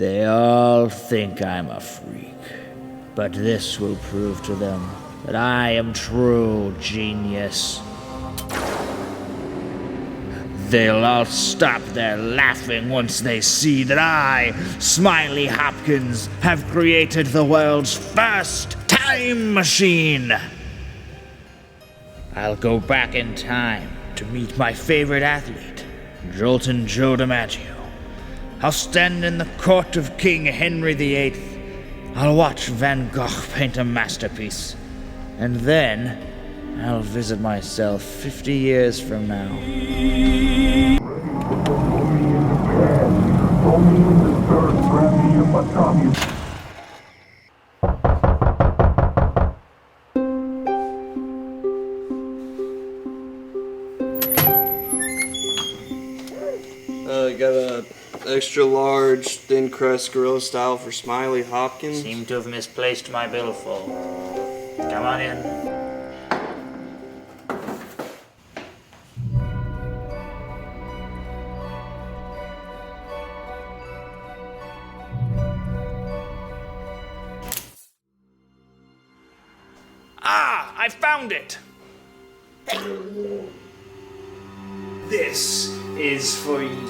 They all think I'm a freak, but this will prove to them that I am true genius. They'll all stop their laughing once they see that I, Smiley Hopkins, have created the world's first time machine. I'll go back in time to meet my favorite athlete, Jolton Joe DiMaggio. I'll stand in the court of King Henry VIII. I'll watch Van Gogh paint a masterpiece. And then I'll visit myself 50 years from now. You got a extra large, thin crust gorilla style for Smiley Hopkins. Seem to have misplaced my billfold. Come on in. Ah, I found it! This is for you.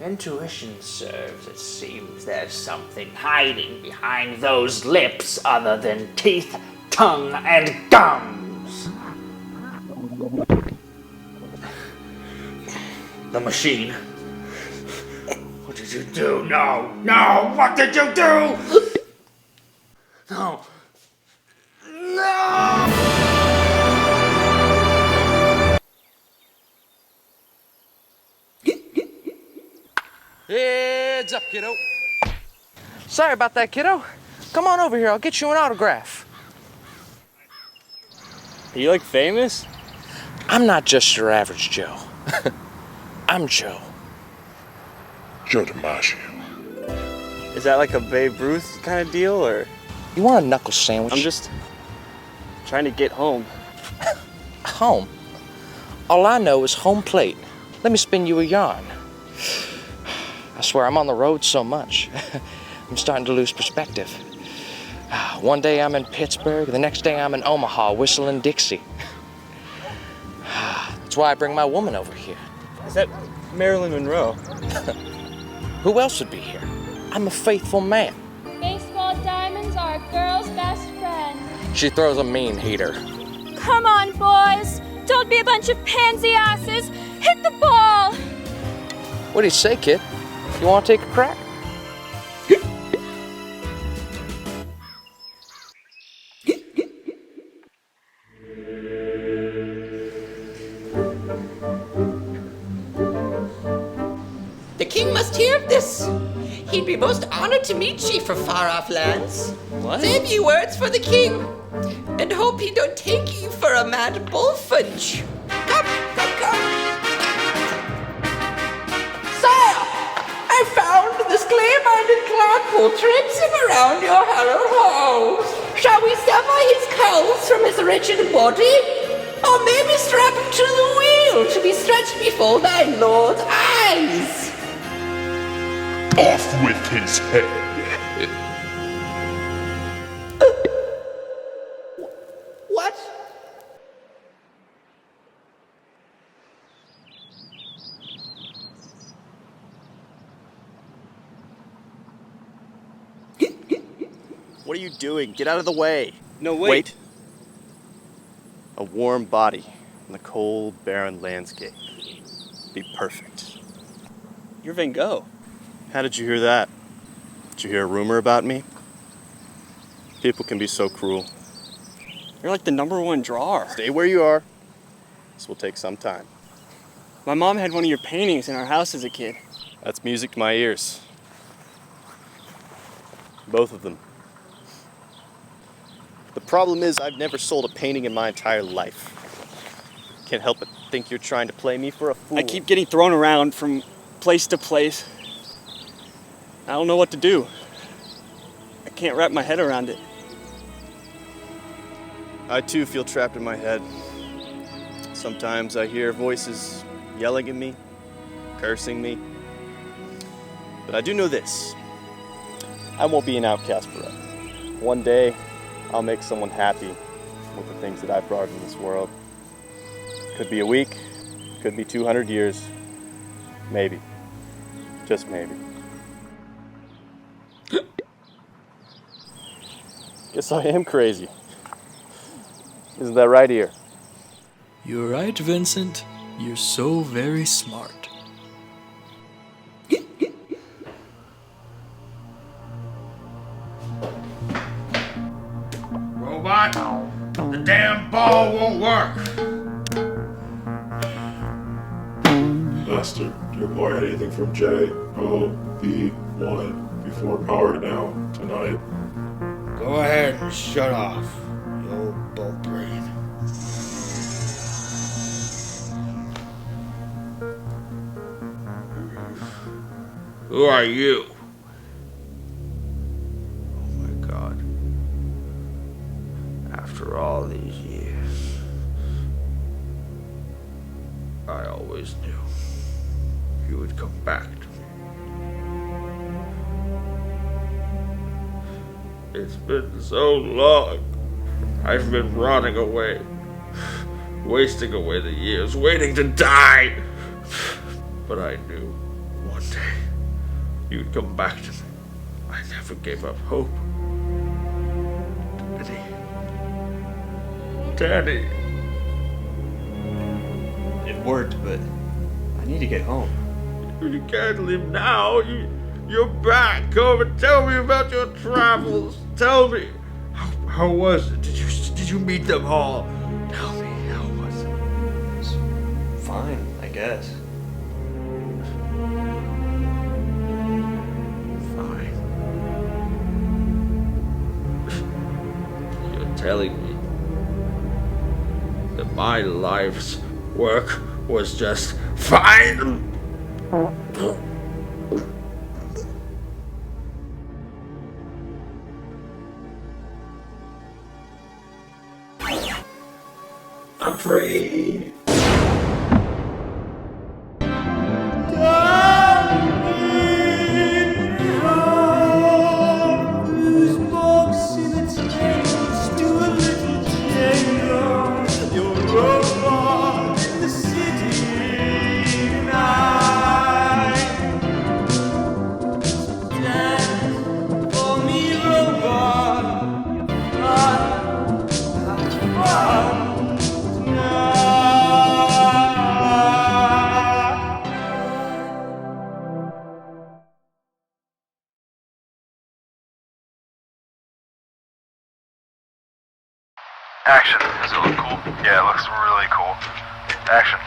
Intuition serves. It seems there's something hiding behind those lips other than teeth, tongue, and gums. The machine. What did you do? No! No! What did you do? No! No! Heads up, kiddo. Sorry about that, kiddo. Come on over here, I'll get you an autograph. Are you like famous? I'm not just your average Joe. I'm Joe. Joe DiMaggio. Is that like a Babe Ruth kind of deal, or? You want a knuckle sandwich? I'm just trying to get home. Home? All I know is home plate. Let me spin you a yarn. I swear I'm on the road so much. I'm starting to lose perspective. One day I'm in Pittsburgh, the next day I'm in Omaha whistling Dixie. That's why I bring my woman over here. Is that Marilyn Monroe? Who else would be here? I'm a faithful man. Baseball diamonds are a girl's best friend. She throws a mean heater. Come on, boys. Don't be a bunch of pansy asses. Hit the ball. What do you say, kid? You want to take a crack? The king must hear of this. He'd be most honored to meet ye for far-off lands. What? Save ye words for the king, and hope he don't take you for a mad bullfinch. Come, come, come. Sire, I found this clay-minded clock will traipsing around your hallowed halls. Shall we sever his skulls from his wretched body, or maybe strap him to the wheel to be stretched before thy lord's eyes? Off with his head. What? What are you doing? Get out of the way. No, wait. A warm body in the cold, barren landscape. Be perfect. You're Van Gogh. How did you hear that? Did you hear a rumor about me? People can be so cruel. You're like the #1 drawer. Stay where you are. This will take some time. My mom had one of your paintings in our house as a kid. That's music to my ears. Both of them. The problem is I've never sold a painting in my entire life. Can't help but think you're trying to play me for a fool. I keep getting thrown around from place to place. I don't know what to do. I can't wrap my head around it. I too feel trapped in my head. Sometimes I hear voices yelling at me, cursing me. But I do know this. I won't be an outcast forever. One day, I'll make someone happy with the things that I've brought in this world. Could be a week, could be 200 years, maybe. Just maybe. Guess I am crazy. Isn't that right, here? You're right, Vincent. You're so very smart. Robot, the damn ball won't work. Master, do you require anything from JOB1 before power down tonight? Go ahead and shut off, you old bolt brain. Who are you? Oh my God. After all these years, I always knew you would come back to me. It's been so long. I've been rotting away, wasting away the years, waiting to die. But I knew one day you'd come back to me. I never gave up hope. Daddy. It worked, but I need to get home. You can't leave now. You're back. Come and tell me about your travels. Tell me. How was it? Did you meet them all? Tell me, how was it? It's fine, I guess. Fine. You're telling me that my life's work was just fine? I'm free! Action. Does it look cool? Yeah, it looks really cool. Action.